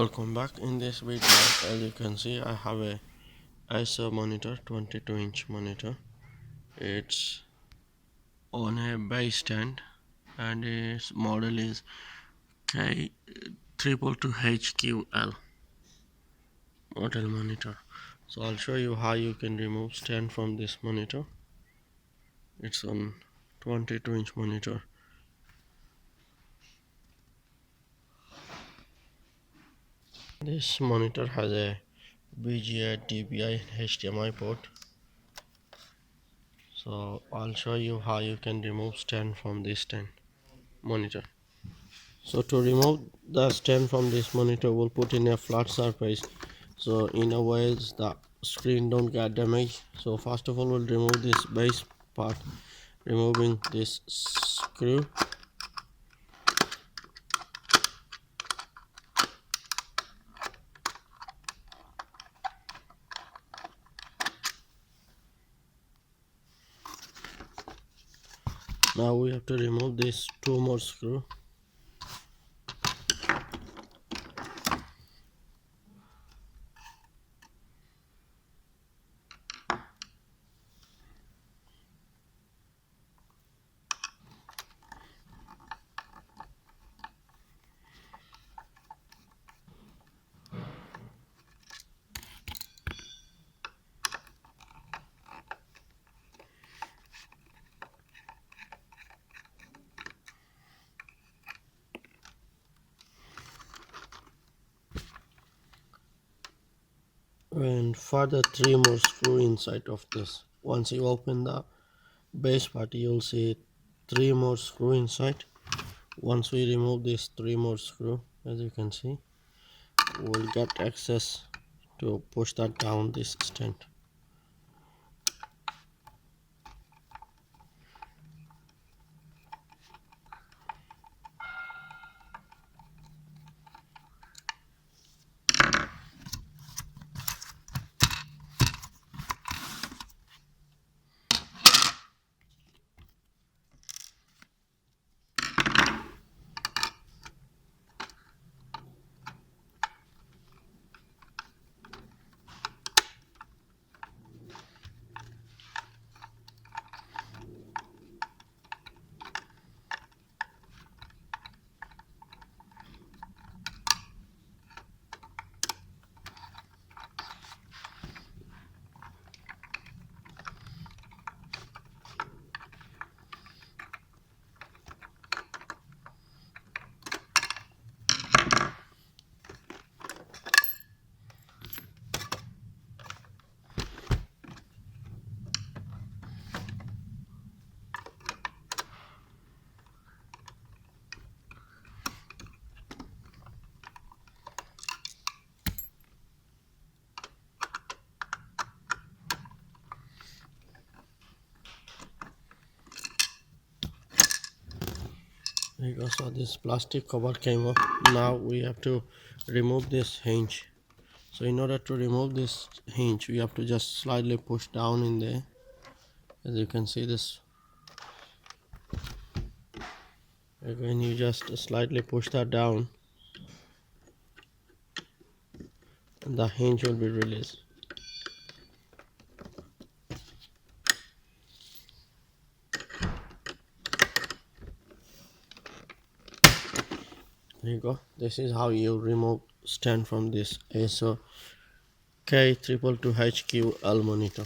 Welcome back. In this video, as you can see, I have a Acer monitor, 22-inch monitor. It's on a base stand and its model is K222HQL model monitor. So I'll show you how you can remove stand from this monitor. It's on 22-inch monitor. This monitor has a VGA, DPI, HDMI port. So I'll show you how you can remove stand from this monitor. So to remove the stand from this monitor, we'll put in a flat surface, so in a way the screen don't get damaged. So first of all, we'll remove this base part, removing this screw. Now we have to remove these two more screws. And further three more screws inside of this. Once you open the base part, you'll see three more screws inside. Once we remove these three more screws, as you can see, we'll get access to push that down this stand. There you go. So this plastic cover came off. Now we have to remove this hinge. So in order to remove this hinge, we have to just slightly push down in there. As you can see this, again you just slightly push that down and the hinge will be released. There you go. This is how you remove stand from this Acer K222HQL monitor.